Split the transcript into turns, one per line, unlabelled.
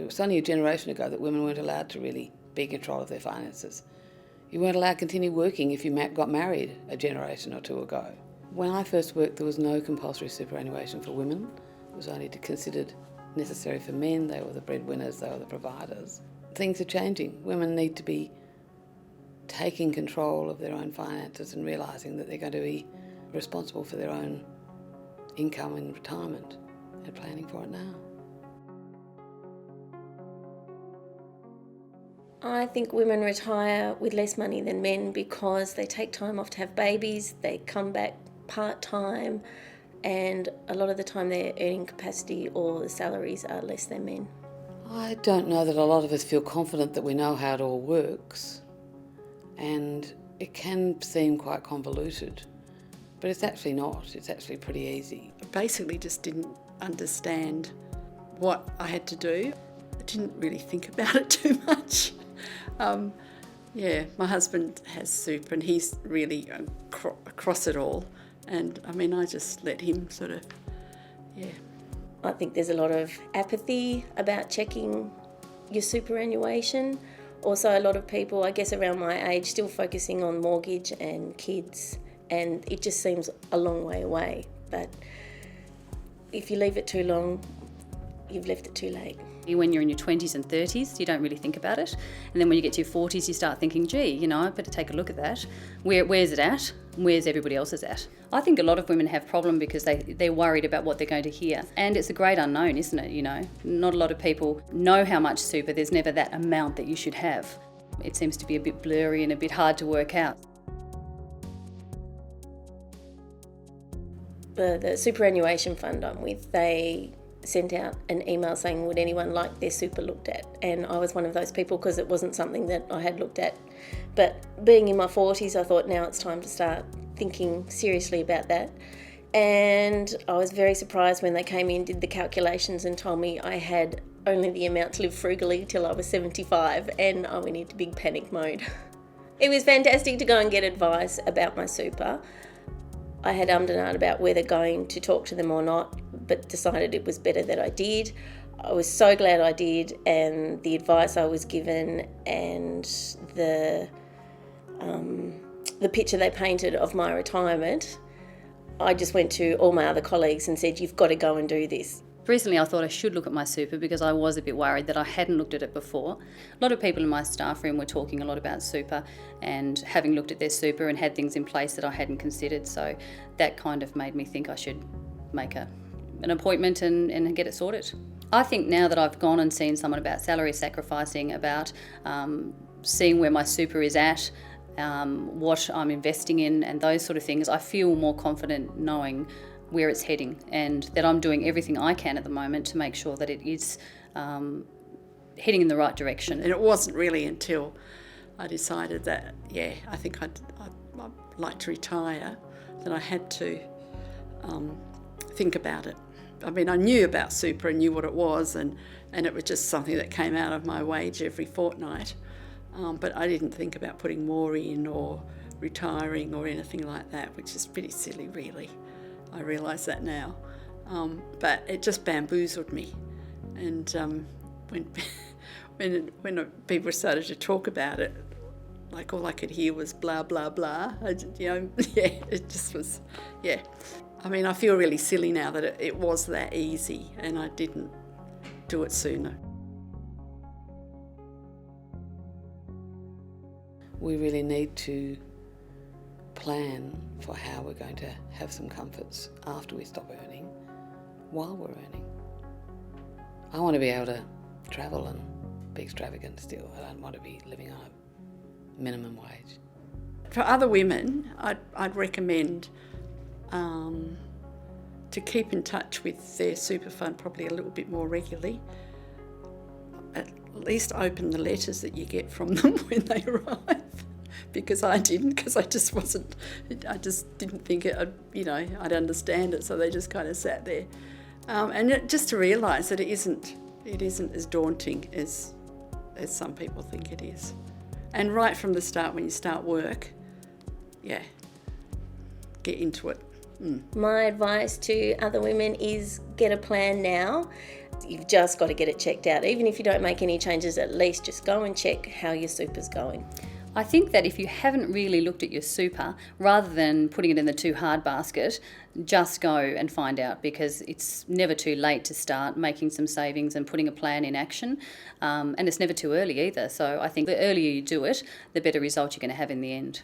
was only a generation ago that women weren't allowed to really be in control of their finances. You weren't allowed to continue working if you got married a generation or two ago. When I first worked, there was no compulsory superannuation for women. It was only considered necessary for men. They were the breadwinners, they were the providers. Things are changing. Women need to be taking control of their own finances and realising that they're going to be responsible for their own income in retirement and planning for it now.
I think women retire with less money than men because they take time off to have babies, they come back part-time, and a lot of the time their earning capacity or the salaries are less than men.
I don't know that a lot of us feel confident that we know how it all works, and it can seem quite convoluted, but it's actually not. It's actually pretty easy.
I basically just didn't understand what I had to do. I didn't really think about it too much. My husband has super and he's really across it all. And I mean, I just let him
I think there's a lot of apathy about checking your superannuation. Also, a lot of people, I guess around my age, still focusing on mortgage and kids, and it just seems a long way away. But if you leave it too long, you've left it too late.
When you're in your 20s and 30s, you don't really think about it. And then when you get to your 40s, you start thinking, gee, I better take a look at that. Where's it at? Where's everybody else's at? I think a lot of women have problem because they're worried about what they're going to hear. And it's a great unknown, isn't it? Not a lot of people know how much super. There's never that amount that you should have. It seems to be a bit blurry and a bit hard to work out.
The superannuation fund I'm with, they sent out an email saying, would anyone like their super looked at? And I was one of those people because it wasn't something that I had looked at. But being in my 40s, I thought now it's time to start thinking seriously about that. And I was very surprised when they came in, did the calculations and told me I had only the amount to live frugally till I was 75, and I went into big panic mode. It was fantastic to go and get advice about my super. I had ummed and ahed about whether going to talk to them or not, but decided it was better that I did. I was so glad I did, and the advice I was given and the picture they painted of my retirement, I just went to all my other colleagues and said, you've got to go and do this.
Recently I thought I should look at my super because I was a bit worried that I hadn't looked at it before. A lot of people in my staff room were talking a lot about super and having looked at their super and had things in place that I hadn't considered, so that kind of made me think I should make an appointment and get it sorted. I think now that I've gone and seen someone about salary sacrificing, about seeing where my super is at, what I'm investing in and those sort of things, I feel more confident knowing where it's heading and that I'm doing everything I can at the moment to make sure that it is heading in the right direction.
And it wasn't really until I decided that, I think I'd like to retire that I had to think about it. I mean, I knew about super and knew what it was, and it was just something that came out of my wage every fortnight. But I didn't think about putting more in or retiring or anything like that, which is pretty silly, really. I realise that now. But it just bamboozled me. And when people started to talk about it, like all I could hear was blah, blah, blah. It just was, I mean, I feel really silly now that it was that easy and I didn't do it sooner.
We really need to plan for how we're going to have some comforts after we stop earning, while we're earning. I want to be able to travel and be extravagant still. I don't want to be living on a minimum wage.
For other women, I'd recommend to keep in touch with their super fund probably a little bit more regularly. At least open the letters that you get from them when they arrive. Because I didn't, because I just didn't think I'd understand it, so they just kind of sat there. Just to realise that it isn't as daunting as some people think it is. And right from the start, when you start work, get into it.
My advice to other women is get a plan now. You've just got to get it checked out. Even if you don't make any changes, at least just go and check how your super's going.
I think that if you haven't really looked at your super, rather than putting it in the too hard basket, just go and find out, because it's never too late to start making some savings and putting a plan in action. And it's never too early either. So I think the earlier you do it, the better result you're going to have in the end.